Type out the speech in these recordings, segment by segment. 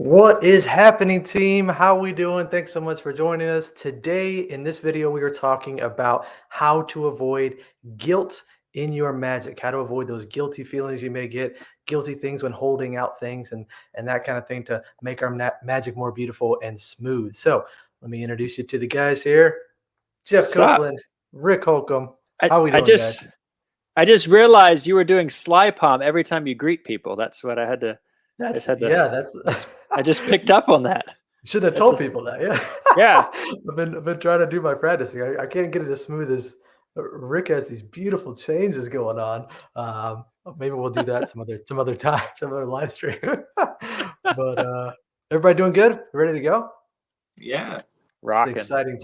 What is happening, team? How we doing? Thanks so much for joining us. Today, in this video, we are talking about how to avoid guilt in your magic, how to avoid those guilty feelings you may get, guilty things when holding out things and that kind of thing to make our magic more beautiful and smooth. So let me introduce you to the guys here. Jeff Sup? Copeland, Rick Holcomb. I, How we I doing, guys? just I just realized you were doing sly palm every time you greet people. That's what I had to. I just That's had to. yeah, that's Just I just picked up on that. should have That's told a, people that. Yeah, yeah. I've been trying to do my practicing. I can't get it as smooth as Rick has these beautiful changes going on. Maybe we'll do that some other time, some other live stream. But everybody doing good? Ready to go? Yeah. It's an Rocking. exciting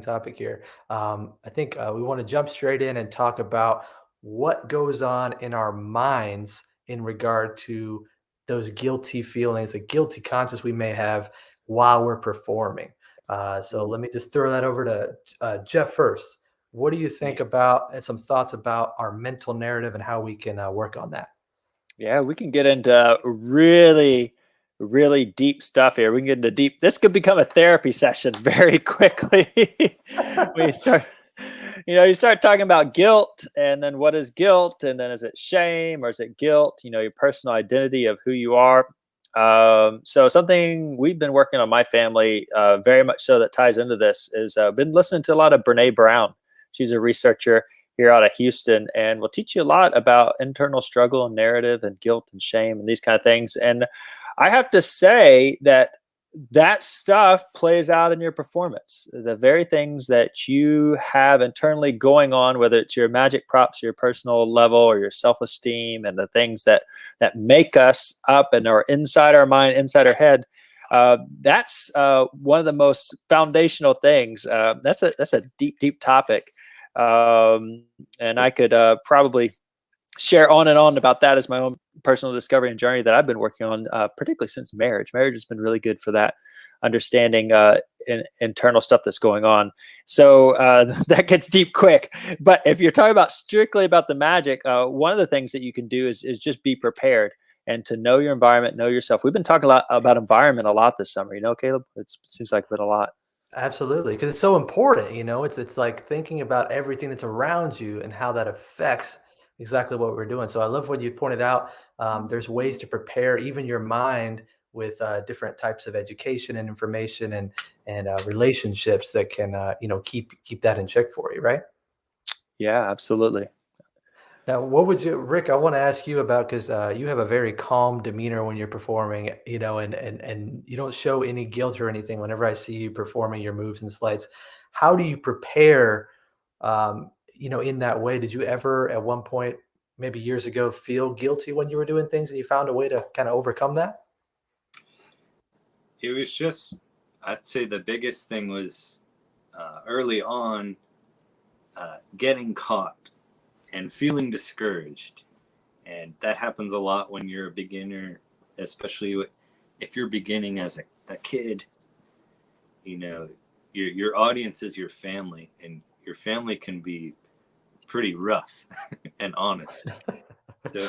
topic here. I think we want to jump straight in and talk about what goes on in our minds in regard to those guilty feelings, the guilty conscience we may have while we're performing. So let me just throw that over to Jeff first. What do you think Yeah. about and some thoughts about our mental narrative and how we can work on that? Yeah, we can get into really, really deep stuff here. We can get into deep. This could become a therapy session very quickly. We start, you start talking about guilt, and then what is guilt, and then is it shame or is it guilt? Your personal identity of who you are. So something we've been working on my family, very much so that ties into this is been listening to a lot of Brene Brown. She's a researcher here out of Houston, and will teach you a lot about internal struggle and narrative and guilt and shame and these kind of things. And I have to say that stuff plays out in your performance. The very things that you have internally going on, whether it's your magic props, your personal level, or your self-esteem, and the things that make us up and are inside our mind, inside our head. That's one of the most foundational things. That's a deep topic, and I could probably share on and on about that as my own personal discovery and journey that I've been working on, particularly since marriage. Marriage has been really good for that, understanding internal stuff that's going on. So that gets deep quick. But if you're talking about strictly about the magic, one of the things that you can do is just be prepared and to know your environment, know yourself. We've been talking a lot about environment a lot this summer. Caleb, it seems like been a lot. Absolutely, because it's so important. It's like thinking about everything that's around you and how that affects exactly what we're doing. So I love what you pointed out. There's ways to prepare even your mind with different types of education and information and relationships that can keep that in check for you, right? Yeah, absolutely. Now, what would you, Rick? I want to ask you about because you have a very calm demeanor when you're performing, and you don't show any guilt or anything whenever I see you performing your moves and sleights. How do you prepare, in that way? Did you ever, at one point, maybe years ago, feel guilty when you were doing things, and you found a way to kind of overcome that? It was just, I'd say the biggest thing was early on getting caught and feeling discouraged. And that happens a lot when you're a beginner, especially if you're beginning as a kid. Your audience is your family, and your family can be pretty rough and honest. So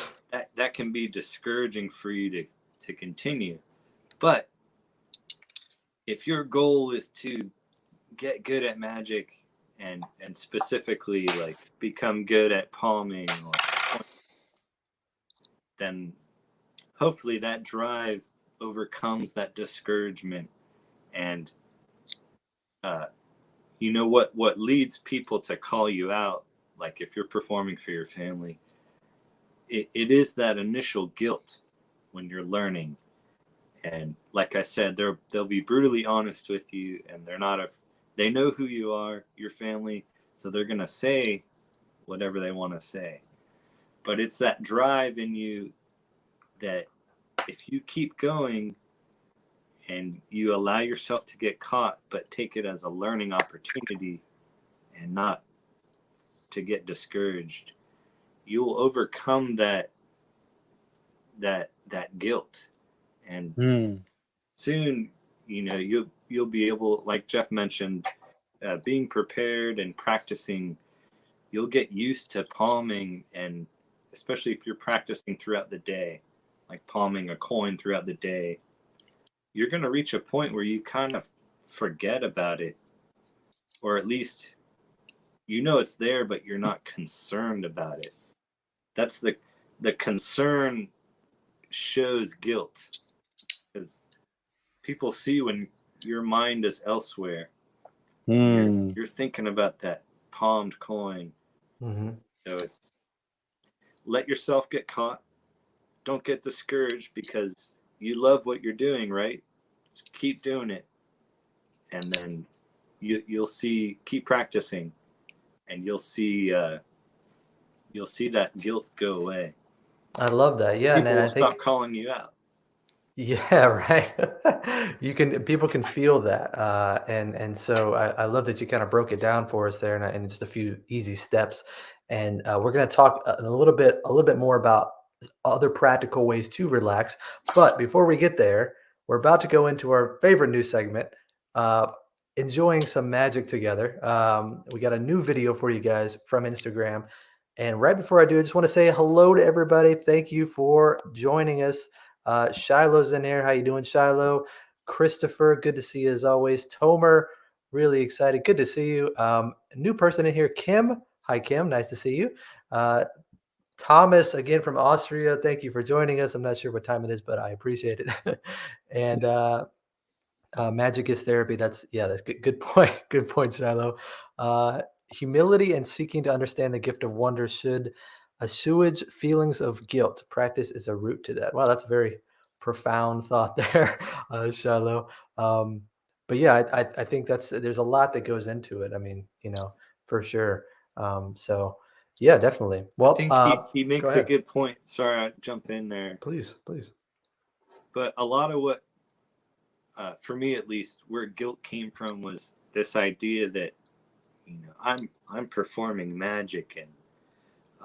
that can be discouraging for you to continue. But if your goal is to get good at magic and specifically like become good at palming, then hopefully that drive overcomes that discouragement. And what leads people to call you out, like if you're performing for your family, it is that initial guilt when you're learning. And like I said, they'll be brutally honest with you, and they know who you are, your family, so they're gonna say whatever they want to say. But it's that drive in you that if you keep going and you allow yourself to get caught, but take it as a learning opportunity and not to get discouraged, you'll overcome that guilt. And soon, you'll be able, like Jeff mentioned, being prepared and practicing, you'll get used to palming, and especially if you're practicing throughout the day, like palming a coin throughout the day, you're going to reach a point where you kind of forget about it, or at least you know it's there, but you're not concerned about it. That's the concern shows guilt, because people see when your mind is elsewhere. You're thinking about that palmed coin. So it's, let yourself get caught. Don't get discouraged, because you love what you're doing, right? Just keep doing it, and then you'll see. Keep practicing, and you'll see that guilt go away. I love that. Yeah, People and will I think stop calling you out. yeah, right. People can feel that, and so I love that you kind of broke it down for us there, and just a few easy steps. And we're going to talk a little bit more about other practical ways to relax. But before we get there, we're about to go into our favorite new segment, uh, enjoying some magic together. We got a new video for you guys from Instagram. And right before I do, I just want to say hello to everybody. Thank you for joining us. Shiloh's in there. How you doing, Shiloh? Christopher, good to see you as always. Tomer, really excited. Good to see you. New person in here, Kim. Hi, Kim. Nice to see you. Thomas, again from Austria. Thank you for joining us. I'm not sure what time it is, but I appreciate it. And magic is therapy. That's good. Good point. Good point, Shiloh. Humility and seeking to understand the gift of wonder should assuage feelings of guilt. Practice is a route to that. Wow, that's a very profound thought there, Shiloh. But yeah, I think there's a lot that goes into it. I mean, for sure. So yeah, definitely. Well, I think he go makes a ahead. good point. Sorry, I jump in there. Please. But a lot of what, for me at least, where guilt came from was this idea that, I'm performing magic and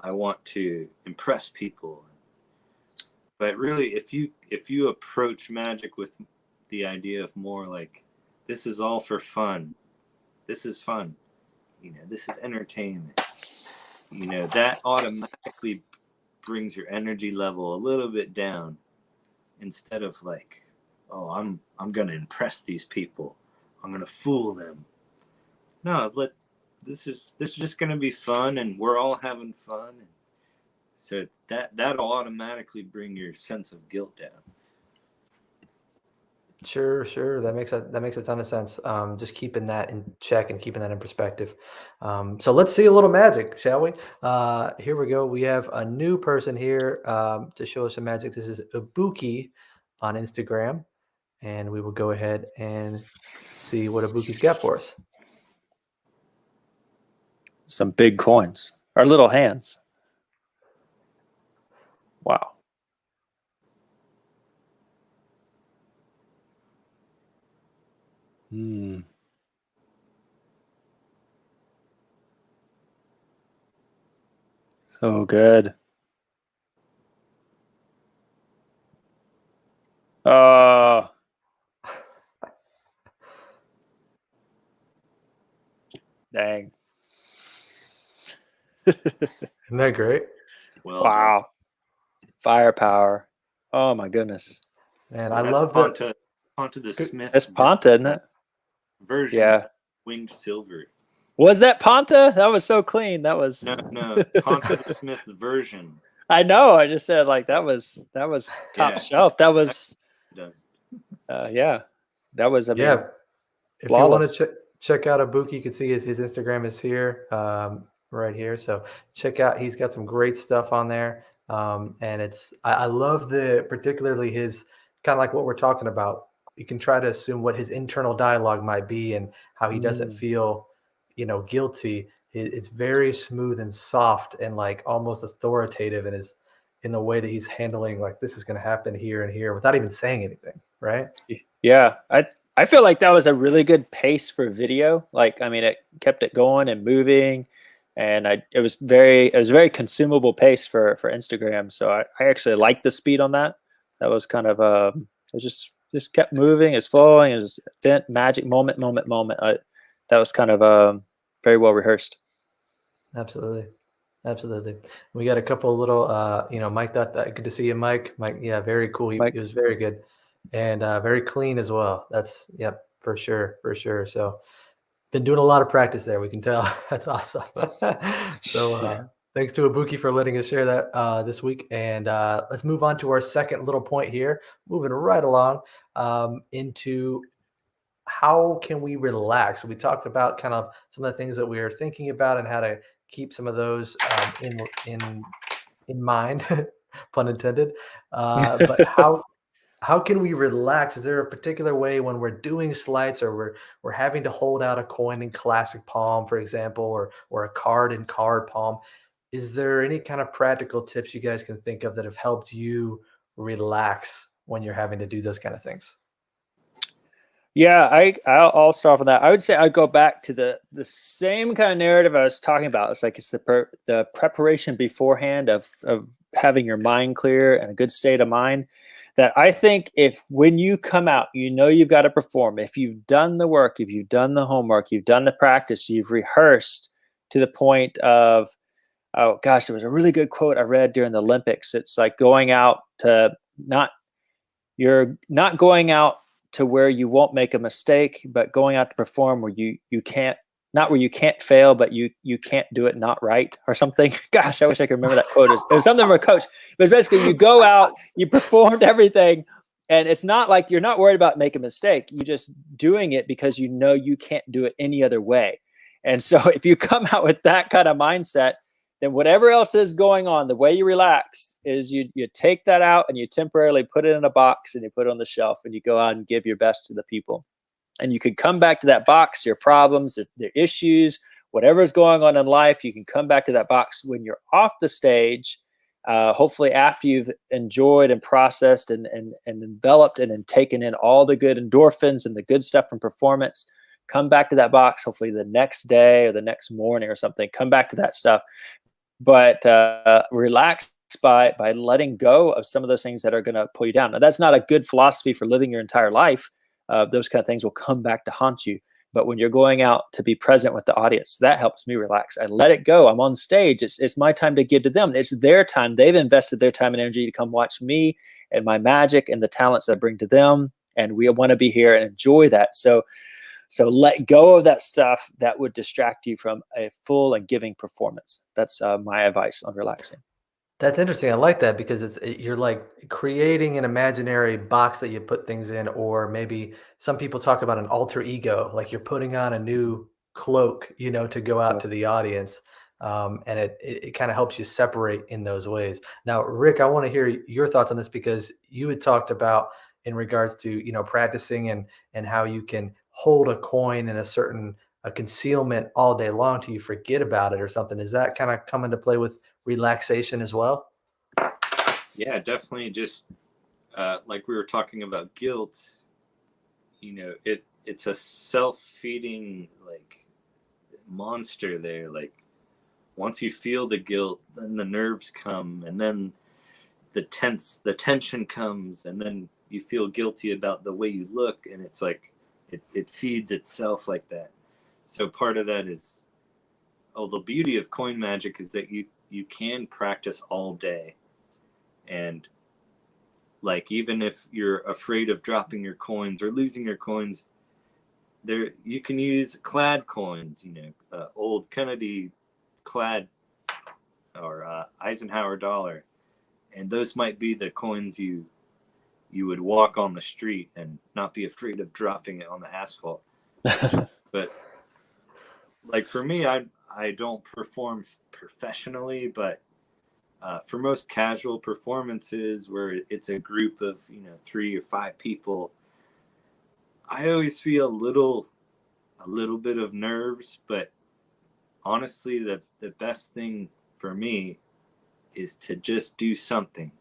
I want to impress people. But really, if you approach magic with the idea of more like, this is all for fun, this is fun, this is entertainment, that automatically brings your energy level a little bit down, instead of like, oh, I'm gonna impress these people, I'm gonna fool them. No, this is just gonna be fun, and we're all having fun. So that'll automatically bring your sense of guilt down. Sure. That makes a ton of sense. Just keeping that in check and keeping that in perspective. So let's see a little magic, shall we? Here we go. We have a new person here to show us some magic. This is Ibuki on Instagram, and we will go ahead and see what Ibuki's got for us. Some big coins. Our little hands. Wow. So good. Oh. Dang. Isn't that great? Well, wow. Firepower. Oh my goodness. Man, so I that's love Ponta the Smith. That's Ponta, isn't it? Version. Yeah. Winged silver. Was that Ponta? That was so clean. That was no Ponta the Smith version. I know. I just said like that was top shelf. That was done. Yeah. That was if flawless. you want to check out Ibuki, you can see his Instagram is here, right here. So check out, he's got some great stuff on there. And I love particularly his kind of like what we're talking about. You can try to assume what his internal dialogue might be and how he doesn't feel, guilty. It's very smooth and soft and like almost authoritative in the way that he's handling, like, this is going to happen here and here without even saying anything. Right. Yeah. I feel like that was a really good pace for video. Like, I mean, it kept it going and moving, and it was very consumable pace for Instagram. So I actually liked the speed on that. That was kind of it just kept moving, it's flowing, it's event, magic, moment. That was kind of very well rehearsed. Absolutely. We got a couple of little, Mike, good to see you, Mike. Mike, yeah, very cool. He was very good. and very clean as well. That's yep, for sure, for sure. So been doing a lot of practice there. We can tell. That's awesome. So thanks to Ibuki for letting us share that this week. And let's move on to our second little point here. Moving right along into how can we relax? We talked about kind of some of the things that we are thinking about and how to keep some of those in mind, pun intended. But how can we relax? Is there a particular way when we're doing sleights or we're having to hold out a coin in classic palm, for example, or a card in card palm? Is there any kind of practical tips you guys can think of that have helped you relax when you're having to do those kind of things? Yeah, I'll start off with that. I would say I go back to the same kind of narrative I was talking about. It's like it's the preparation beforehand of having your mind clear and a good state of mind. That I think if when you come out, you know you've got to perform. If you've done the work, if you've done the homework, you've done the practice, you've rehearsed to the point of, oh gosh, there was a really good quote I read during the Olympics. It's like going out to not you're not going out to where you won't make a mistake, but going out to perform where you can't, not where you can't fail, but you can't do it not right or something. Gosh, I wish I could remember that quote. It was something from a coach. But basically, you go out, you performed everything, and it's not like you're not worried about making a mistake. You're just doing it because you know you can't do it any other way. And so, if you come out with that kind of mindset, then whatever else is going on, the way you relax is you take that out and you temporarily put it in a box and you put it on the shelf and you go out and give your best to the people. And you can come back to that box, your problems, the issues, whatever is going on in life, you can come back to that box when you're off the stage, hopefully after you've enjoyed and processed and enveloped and then taken in all the good endorphins and the good stuff from performance. Come back to that box, hopefully the next day or the next morning or something. Come back to that stuff, but relax by letting go of some of those things that are going to pull you down. Now, that's not a good philosophy for living your entire life. Those kind of things will come back to haunt you. But when you're going out to be present with the audience, that helps me relax. I let it go. I'm on stage. It's my time to give to them. It's their time. They've invested their time and energy to come watch me and my magic and the talents that I bring to them. And we want to be here and enjoy that. So let go of that stuff that would distract you from a full and giving performance. That's my advice on relaxing. That's interesting. I like that because you're like creating an imaginary box that you put things in, or maybe some people talk about an alter ego, like you're putting on a new cloak, to go out Yeah. to the audience, and it kind of helps you separate in those ways. Now, Rick, I want to hear your thoughts on this because you had talked about in regards to practicing and how you can hold a coin in a concealment all day long till you forget about it or something. Is that kind of come into play with relaxation as well? Yeah, definitely. Just like we were talking about guilt, it's a self-feeding like monster there. Like once you feel the guilt, then the nerves come, and then the tension comes, and then you feel guilty about the way you look, and it's like it feeds itself like that. So part of that is, the beauty of coin magic is that you can practice all day. And like even if you're afraid of dropping your coins or losing your coins, there you can use clad coins, old Kennedy clad or Eisenhower dollar, and those might be the coins you would walk on the street and not be afraid of dropping it on the asphalt. But like for me, I don't perform professionally, but for most casual performances where it's a group of 3 or 5 people, I always feel a little bit of nerves. But honestly, the best thing for me is to just do something.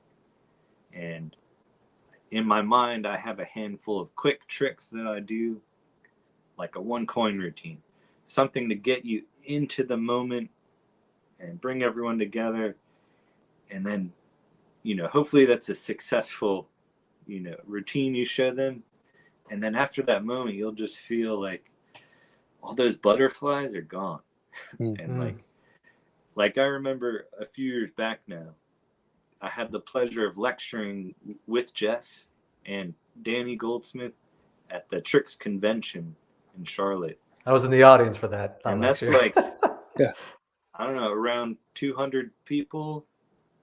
And in my mind, I have a handful of quick tricks that I do, like a 1 coin routine, something to get you into the moment and bring everyone together. And then, hopefully that's a successful, routine you show them. And then after that moment, you'll just feel like all those butterflies are gone. And like I remember a few years back now, I had the pleasure of lecturing with Jeff, and Danny Goldsmith at the Tricks convention in Charlotte. I was in the audience for that. And lecture. that's like, Yeah. I don't know, around 200 people,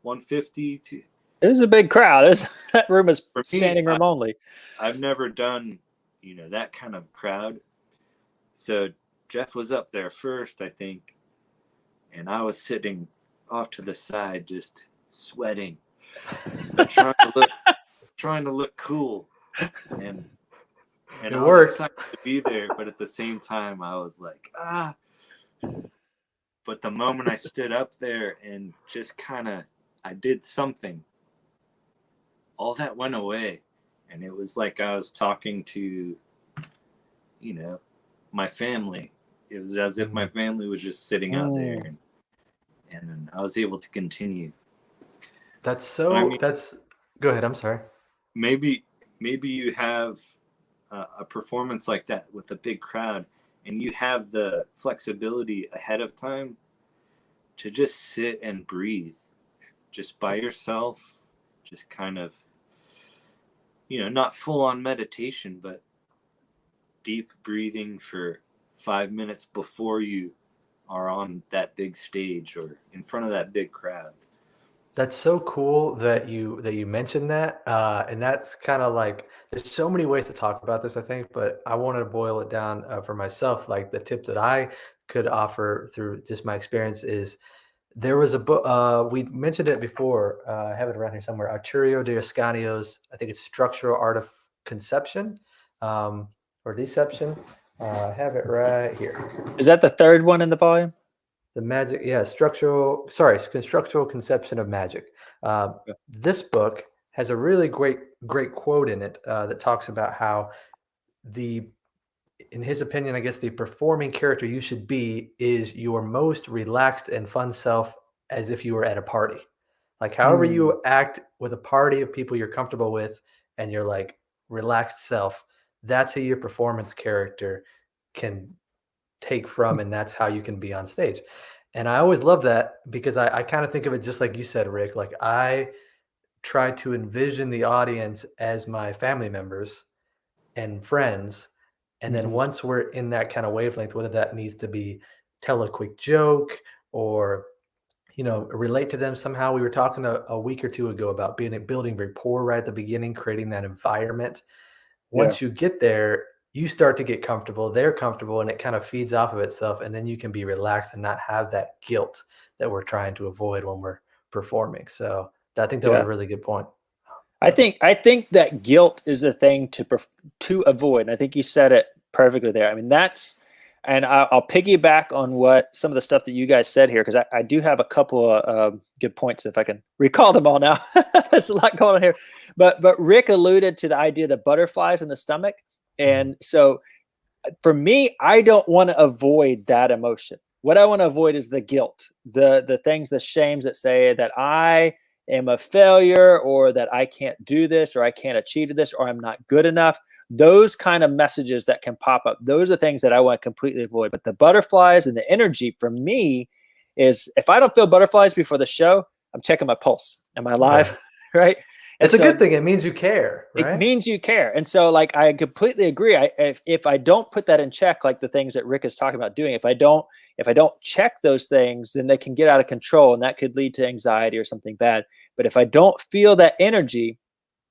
150 to. It was a big crowd. That room is For me, standing room only. I've never done, that kind of crowd. So Jeff was up there first, I think, and I was sitting off to the side, just sweating, trying to look cool, and It I was worked. excited to be there, but at the same time, I was like, ah. But the moment I stood up there and just I did something, all that went away. And it was like I was talking to, my family. It was as if my family was just sitting out there, and then I was able to continue. That's so. Go ahead. I'm sorry. Maybe you have a performance like that with a big crowd, and you have the flexibility ahead of time to just sit and breathe, just by yourself, just kind of, not full on meditation, but deep breathing for 5 minutes before you are on that big stage or in front of that big crowd. That's so cool that you mentioned that, and that's kind of like there's so many ways to talk about this, I think, but I wanted to boil it down for myself. Like the tip that I could offer through just my experience is there was a book we mentioned it before. I have it around here somewhere. Arturo de Ascanio's, I think it's Structural Art of Conception or Deception. I have it right here. Is that the third one in the volume? The magic, yeah, constructural conception of magic. This book has a really great quote in it that talks about how in his opinion, I guess the performing character you should be is your most relaxed and fun self, as if you were at a party. Like however you act with a party of people you're comfortable with and your like relaxed self, that's who your performance character can take from, and that's how you can be on stage. And I always love that because I kind of think of it just like you said, Rick. Like I try to envision the audience as my family members and friends. And then once we're in that kind of wavelength, whether that needs to be tell a quick joke or, relate to them somehow. We were talking a week or two ago about building rapport right at the beginning, creating that environment. Once you get there, you start to get comfortable, they're comfortable, and it kind of feeds off of itself. And then you can be relaxed and not have that guilt that we're trying to avoid when we're performing. So I think that was a really good point. I think that guilt is the thing to avoid. And I think you said it perfectly there. I mean, and I'll piggyback on what some of the stuff that you guys said here, because I do have a couple of good points if I can recall them all now. There's a lot going on here. But Rick alluded to the idea of the butterflies in the stomach. And so for me, I don't want to avoid that emotion. What I want to avoid is the guilt, the things, the shames that say that I am a failure or that I can't do this or I can't achieve this or I'm not good enough. Those kind of messages that can pop up, those are things that I want to completely avoid. But the butterflies and the energy for me is if I don't feel butterflies before the show, I'm checking my pulse. Am I alive? Right? And it's a good thing. It means you care, right? It means you care. And so like, I completely agree. If I don't put that in check, like the things that Rick is talking about doing, if I don't check those things, then they can get out of control and that could lead to anxiety or something bad. But if I don't feel that energy,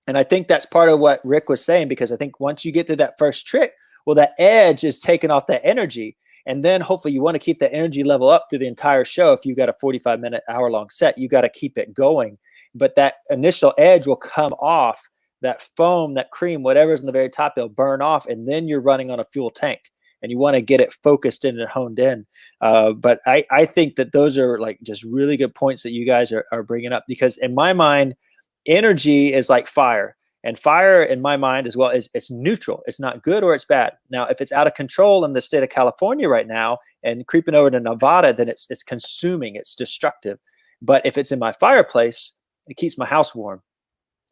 and I think that's part of what Rick was saying, because I think once you get through that first trick, well, that edge is taking off that energy. And then hopefully you want to keep that energy level up through the entire show. If you've got a 45-minute, hour-long set, you got to keep it going. But that initial edge will come off, that foam, that cream, whatever's in the very top, it'll burn off. And then you're running on a fuel tank and you want to get it focused in and honed in. But I think that those are like just really good points that you guys are bringing up, because in my mind, energy is like fire. And fire in my mind as well is it's neutral. It's not good or it's bad. Now, if it's out of control in the state of California right now and creeping over to Nevada, then it's consuming, it's destructive. But if it's in my fireplace, it keeps my house warm.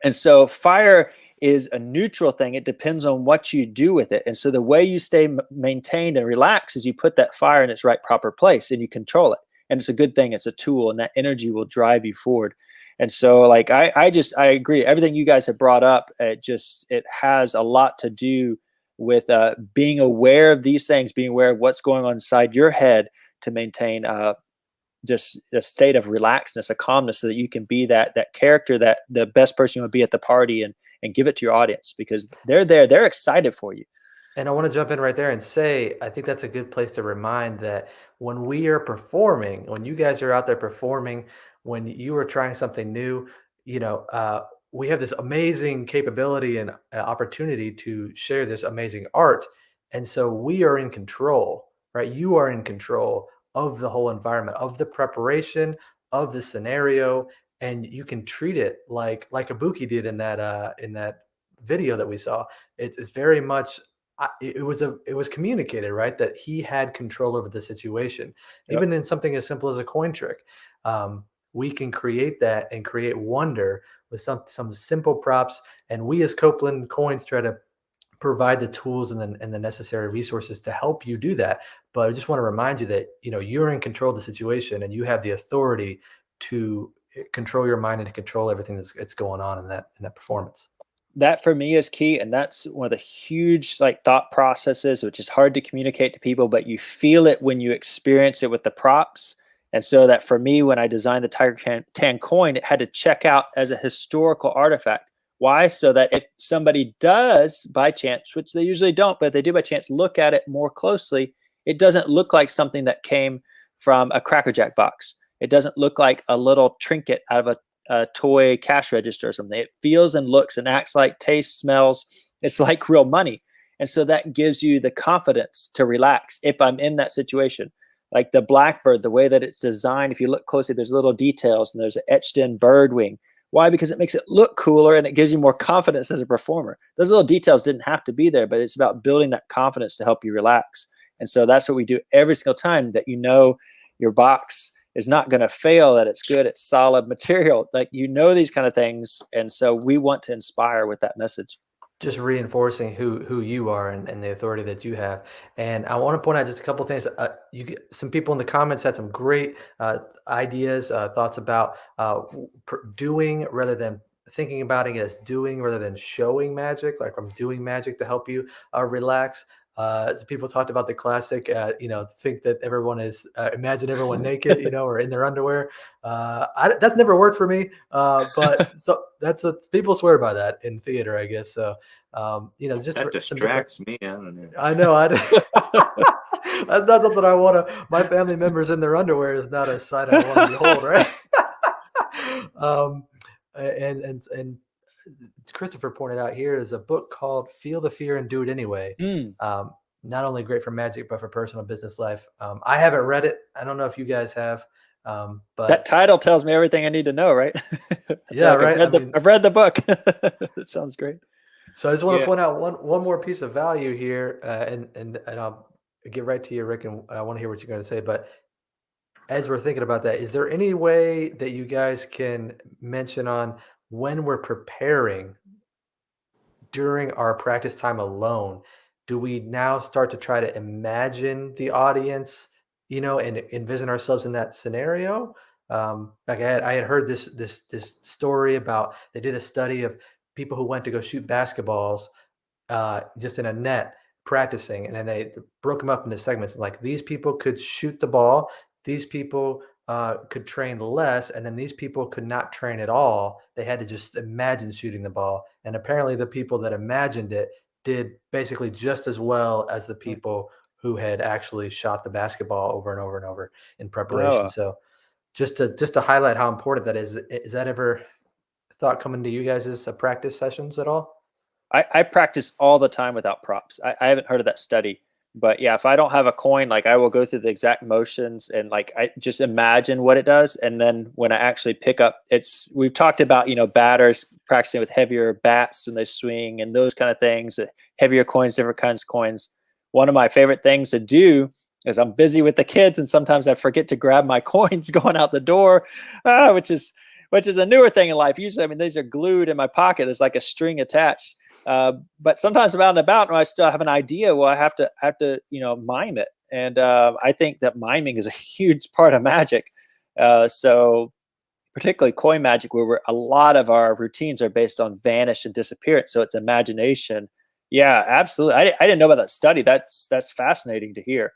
And so fire is a neutral thing. It depends on what you do with it. And so the way you stay maintained and relaxed is you put that fire in its right proper place and you control it. And it's a good thing. It's a tool, and that energy will drive you forward. And so like, I agree. Everything you guys have brought up, it has a lot to do with being aware of these things, being aware of what's going on inside your head to maintain just a state of relaxedness, a calmness, so that you can be that character, that the best person you want to be at the party, and give it to your audience, because they're there, they're excited for you. And I want to jump in right there and say, I think that's a good place to remind that when we are performing, when you guys are out there performing, when you are trying something new, we have this amazing capability and opportunity to share this amazing art. And so we are in control, right? You are in control of the whole environment, of the preparation, of the scenario, and you can treat it like Ibuki did in that video that we saw. It's very much it was communicated, right, that he had control over the situation, Yep. even in something as simple as a coin trick. We can create that and create wonder with some simple props, and we as Copeland Coins try to provide the tools and the necessary resources to help you do that. But I just want to remind you that you're in control of the situation, and you have the authority to control your mind and to control everything that's going on in that performance. That for me is key, and that's one of the huge like thought processes, which is hard to communicate to people, but you feel it when you experience it with the props. And so that for me, when I designed the Tiger Tan coin, it had to check out as a historical artifact. Why? So that if somebody does by chance, which they usually don't, but if they do by chance look at it more closely, it doesn't look like something that came from a Cracker Jack box. It doesn't look like a little trinket out of a toy cash register or something. It feels and looks and acts like, tastes, smells. It's like real money. And so that gives you the confidence to relax if I'm in that situation. Like the Blackbird, the way that it's designed, if you look closely, there's little details and there's an etched in bird wing. Why? Because it makes it look cooler and it gives you more confidence as a performer. Those little details didn't have to be there, but it's about building that confidence to help you relax. And so that's what we do every single time, that your box is not going to fail, that it's good, it's solid material, like these kind of things. And so we want to inspire with that message. Just reinforcing who you are and the authority that you have. And I want to point out just a couple of things. Some people in the comments had some great ideas, thoughts about doing rather than thinking about it as doing rather than showing magic. Like, I'm doing magic to help you relax. People talked about the classic, think that everyone is, imagine everyone naked, or in their underwear. That's never worked for me. But so people swear by that in theater, I guess. So, just that distracts me. I don't know. I know. That's not something I want to, my family members in their underwear is not a sight I want to behold. Right. And Christopher pointed out here is a book called Feel the Fear and Do It Anyway. Not only great for magic, but for personal business life. I haven't read it. I don't know if you guys have, but that title tells me everything I need to know, right? Yeah, right. I've read the book. It sounds great. So I just want to point out one more piece of value here, and I'll get right to you, Rick, and I want to hear what you're going to say. But as we're thinking about that, is there any way that you guys can mention on when we're preparing during our practice time alone? Do we now start to try to imagine the audience, and envision ourselves in that scenario? Like I had heard this story about, they did a study of people who went to go shoot basketballs just in a net practicing, and then they broke them up into segments. Like, these people could shoot the ball, these people could train less, and then these people could not train at all. They had to just imagine shooting the ball. And apparently the people that imagined it did basically just as well as the people who had actually shot the basketball over and over and over in preparation. So just to highlight how important that is that ever thought coming to you guys as practice sessions at all? I practice all the time without props. I haven't heard of that study. But yeah, if I don't have a coin, like, I will go through the exact motions and like I just imagine what it does. And then when I actually pick up, we've talked about, batters practicing with heavier bats when they swing and those kind of things, heavier coins, different kinds of coins. One of my favorite things to do is I'm busy with the kids, and sometimes I forget to grab my coins going out the door, which is a newer thing in life. Usually, these are glued in my pocket. There's like a string attached. But sometimes I'm out and about and I still have an idea. Well, I have to, mime it. And I think that miming is a huge part of magic. So particularly coin magic, where a lot of our routines are based on vanish and disappearance. So it's imagination. Yeah, absolutely. I didn't know about that study. That's fascinating to hear.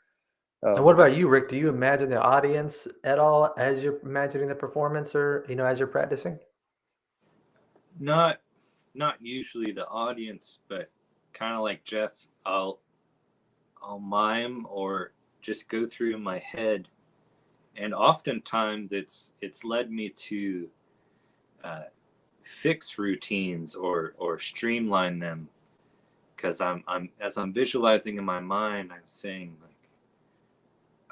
And what about you, Rick? Do you imagine the audience at all as you're imagining the performance, or as you're practicing? Not usually the audience, but kind of like Jeff, I'll mime or just go through in my head, and oftentimes it's led me to fix routines or streamline them, because I'm as I'm visualizing in my mind, I'm saying like,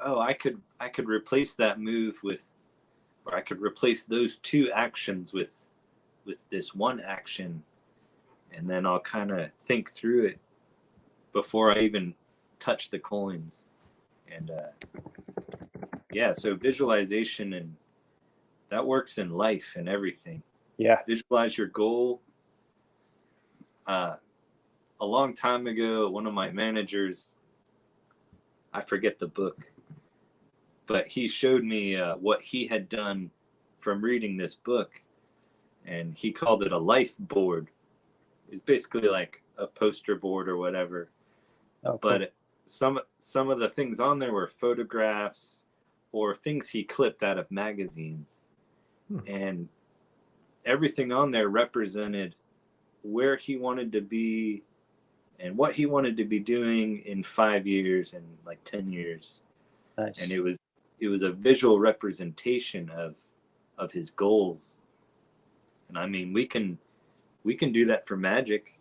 oh, I could replace that move with, or I could replace those two actions with this one action, and then I'll kind of think through it before I even touch the coins. And yeah, so visualization, and that works in life and everything. Yeah. Visualize your goal. A long time ago, one of my managers, I forget the book, but he showed me what he had done from reading this book, and he called it a life board. It's basically like a poster board or whatever. Oh, cool. But some of the things on there were photographs or things he clipped out of magazines. And everything on there represented where he wanted to be and what he wanted to be doing in 5 years and like 10 years. Nice. And it was a visual representation of his goals. And I mean, we can do that for magic,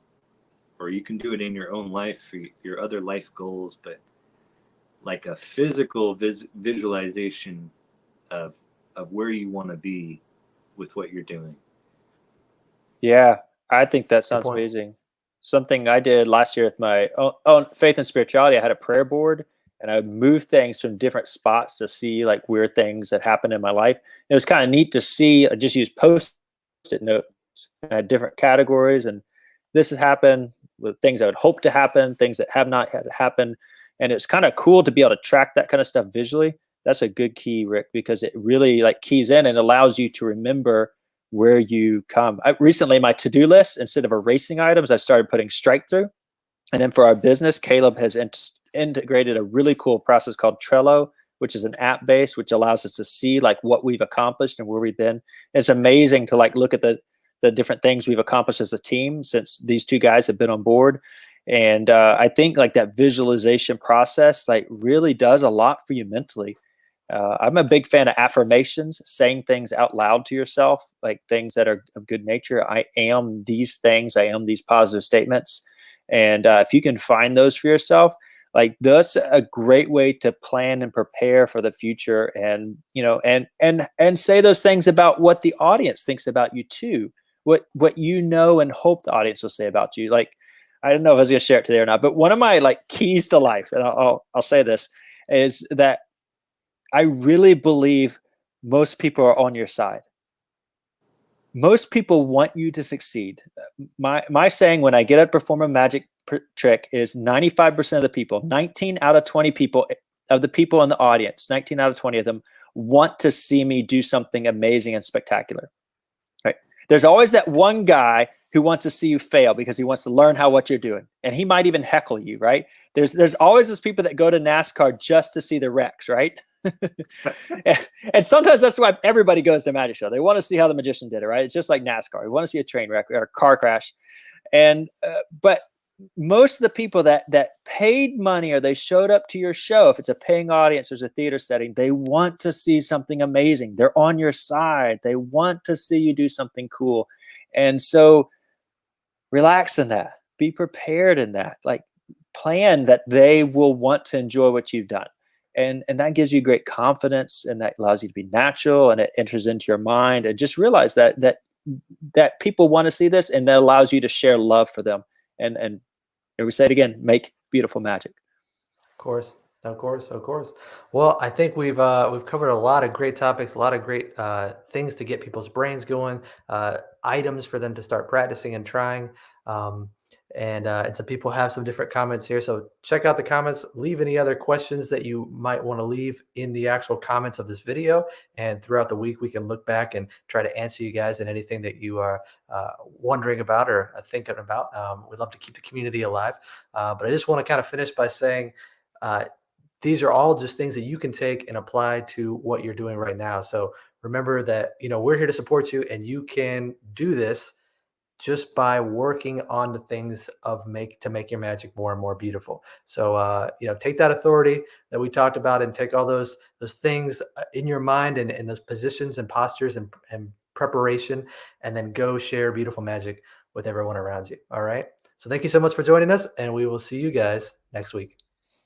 or you can do it in your own life for your other life goals, but like a physical visualization of where you want to be with what you're doing. Yeah, I think that sounds amazing. Something I did last year with my own faith and spirituality, I had a prayer board, and I would move things from different spots to see like weird things that happened in my life. It was kind of neat to see. I just used Post-it notes. I had different categories, and this has happened with things I would hope to happen, things that have not had happen. And it's kind of cool to be able to track that kind of stuff visually. That's a good key, Rick, because it really like keys in and allows you to remember where you come. Recently, my to-do list, instead of erasing items, I started putting strike through. And then for our business, Caleb has integrated a really cool process called Trello, which is an app base, which allows us to see like what we've accomplished and where we've been. And it's amazing to like look at the different things we've accomplished as a team since these two guys have been on board. And I think like that visualization process like really does a lot for you mentally. I'm a big fan of affirmations, saying things out loud to yourself, like things that are of good nature. I am these things. I am these positive statements. And if you can find those for yourself, like that's a great way to plan and prepare for the future, and and say those things about what the audience thinks about you too, what and hope the audience will say about you. Like, I don't know if I was going to share it today or not, but one of my like keys to life, and I'll say this, is that I really believe most people are on your side. Most people want you to succeed. My saying when I get up to perform a magic trick is 95% of the people, 19 out of 20 people of the people in the audience, 19 out of 20 of them want to see me do something amazing and spectacular. Right? There's always that one guy who wants to see you fail because he wants to learn what you're doing. And he might even heckle you, right? There's always those people that go to NASCAR just to see the wrecks, right? And sometimes that's why everybody goes to a magic show. They want to see how the magician did it, right? It's just like NASCAR. We want to see a train wreck or a car crash. And but most of the people that paid money or they showed up to your show, if it's a paying audience, there's a theater setting, they want to see something amazing. They're on your side. They want to see you do something cool. And so relax in that. Be prepared in that. Like, plan that they will want to enjoy what you've done. And that gives you great confidence, and that allows you to be natural, and it enters into your mind, and just realize that people want to see this, and that allows you to share love for them. And we say it again, make beautiful magic. Of course. Well, I think we've covered a lot of great topics, a lot of great things to get people's brains going, items for them to start practicing and trying. and some people have some different comments here. So check out the comments, leave any other questions that you might want to leave in the actual comments of this video. And throughout the week, we can look back and try to answer you guys and anything that you are wondering about or thinking about. We'd love to keep the community alive. But I just want to kind of finish by saying, these are all just things that you can take and apply to what you're doing right now. So remember that, we're here to support you, and you can do this just by working on the things to make your magic more and more beautiful. So, take that authority that we talked about and take all those things in your mind and those positions and postures and preparation, and then go share beautiful magic with everyone around you. All right. So thank you so much for joining us, and we will see you guys next week.